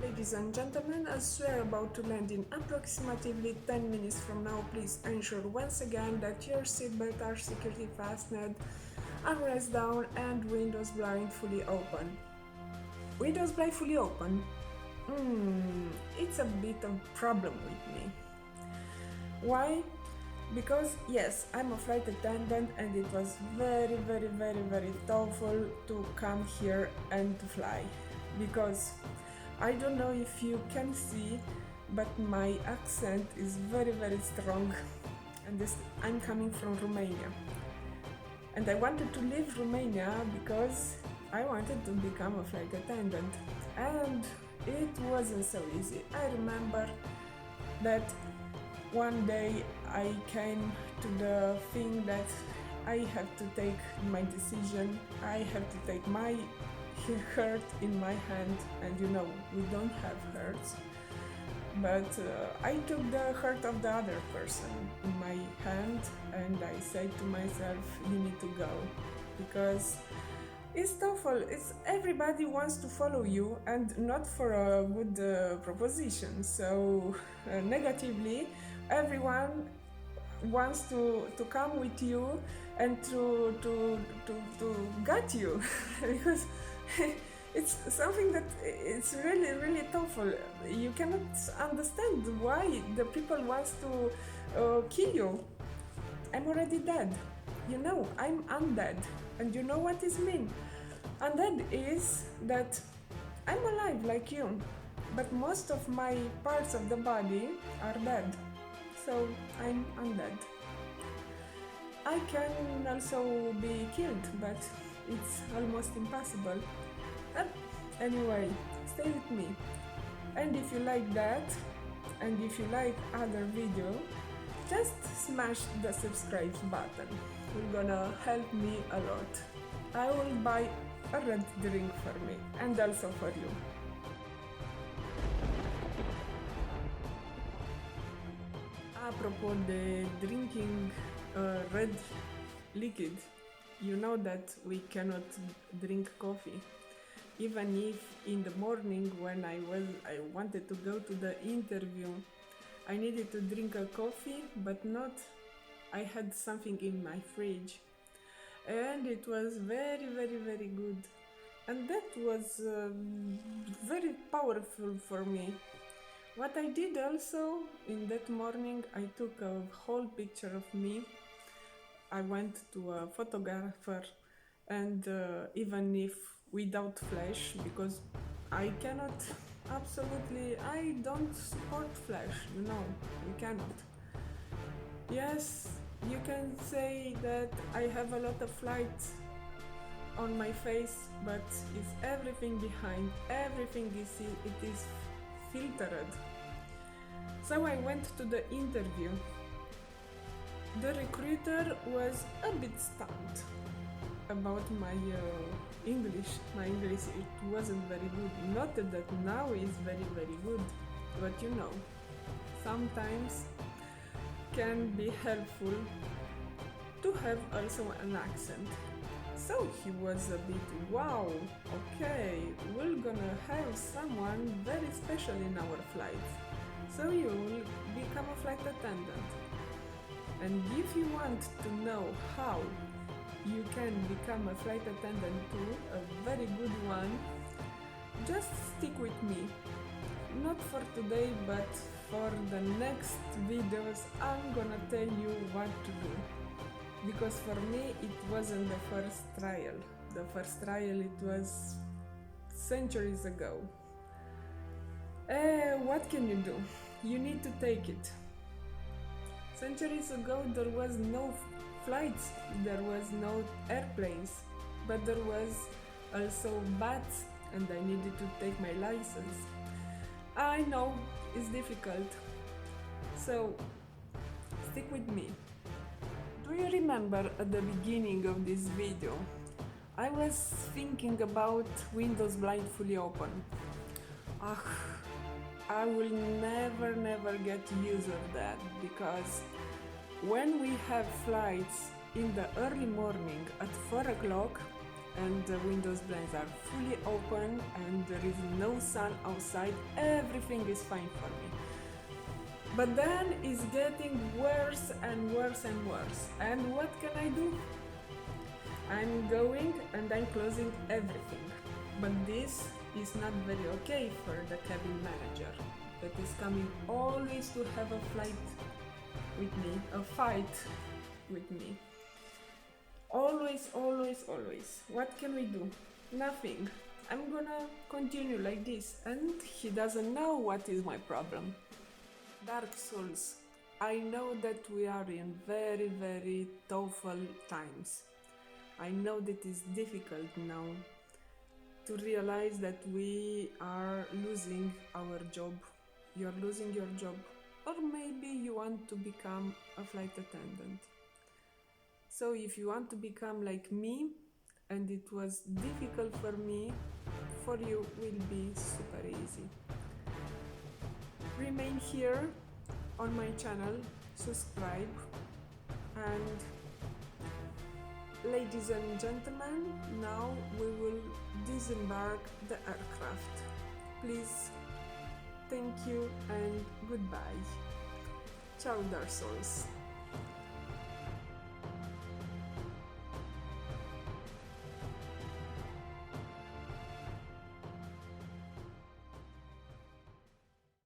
Ladies and gentlemen, as we are about to land in approximately 10 minutes from now, please ensure once again that your seatbelt are securely fastened, armrest down, and windows blind fully open. Windows blind fully open? It's a bit of problem with me. Why? Because yes, I'm a flight attendant and it was very thoughtful to come here and to fly. Because I don't know if you can see, but my accent is very strong and I'm coming from Romania. And I wanted to leave Romania because I wanted to become a flight attendant. And it wasn't so easy. I remember that one day I came to the thing that I have to take my decision, I have to take my heart in my hand, and we don't have hearts, but I took the heart of the other person in my hand and I said to myself, you need to go, because it's TOEFL. It's everybody wants to follow you and not for a good proposition. So negatively, everyone wants to come with you and to get you because it's something that it's really TOEFL. You cannot understand why the people wants to kill you. I'm already dead. I'm undead. And you know what this means? Undead is that I'm alive like you, but most of my parts of the body are dead. So I'm undead. I can also be killed, but it's almost impossible. Anyway, stay with me. And if you like that, and if you like other video, just smash the subscribe button. You're gonna help me a lot. I will buy a red drink for me and also for you. Apropos de drinking red liquid, you know that we cannot drink coffee. Even if in the morning when I wanted to go to the interview, I needed to drink a coffee, but not. I had something in my fridge, and it was very good, and that was very powerful for me. What I did also in that morning, I took a whole picture of me. I went to a photographer, and even if without flash, because I cannot, absolutely, I don't support flash, you cannot. Yes, you can say that I have a lot of light on my face, but it's everything behind, everything it is filtered. So I went to the interview. The recruiter was a bit stunned about my English. My English, it wasn't very good. Not that now is very good, but sometimes can be helpful to have also an accent. So he was a bit, wow, okay, we're gonna have someone very special in our flight. So you will become a flight attendant. And if you want to know how you can become a flight attendant too, a very good one, just stick with me. Not for today, but for the next videos, I'm gonna tell you what to do. Because for me, it wasn't the first trial. The first trial, it was centuries ago. What can you do? You need to take it. Centuries ago, there was no flights, there was no airplanes, but there was also bats, and I needed to take my license. I know it's difficult, so stick with me. Do you remember at the beginning of this video, I was thinking about Windows blind fully open. I will never get used of that, because when we have flights in the early morning at 4 o'clock, and the windows blinds are fully open and there is no sun outside. Everything is fine for me. But then it's getting worse and worse and worse. And what can I do? I'm going and I'm closing everything. But this is not very okay for the cabin manager that is coming always to have a flight with me, a fight with me. Always, always, always. What can we do? Nothing. I'm gonna continue like this, and he doesn't know what is my problem. Dark Souls, I know that we are in very, very tough times. I know that it's difficult now to realize that we are losing our job. You're losing your job, or maybe you want to become a flight attendant. So if you want to become like me, and it was difficult for me, for you will be super easy. Remain here on my channel, subscribe, and ladies and gentlemen, now we will disembark the aircraft. Please, thank you and goodbye. Ciao, Dark Souls.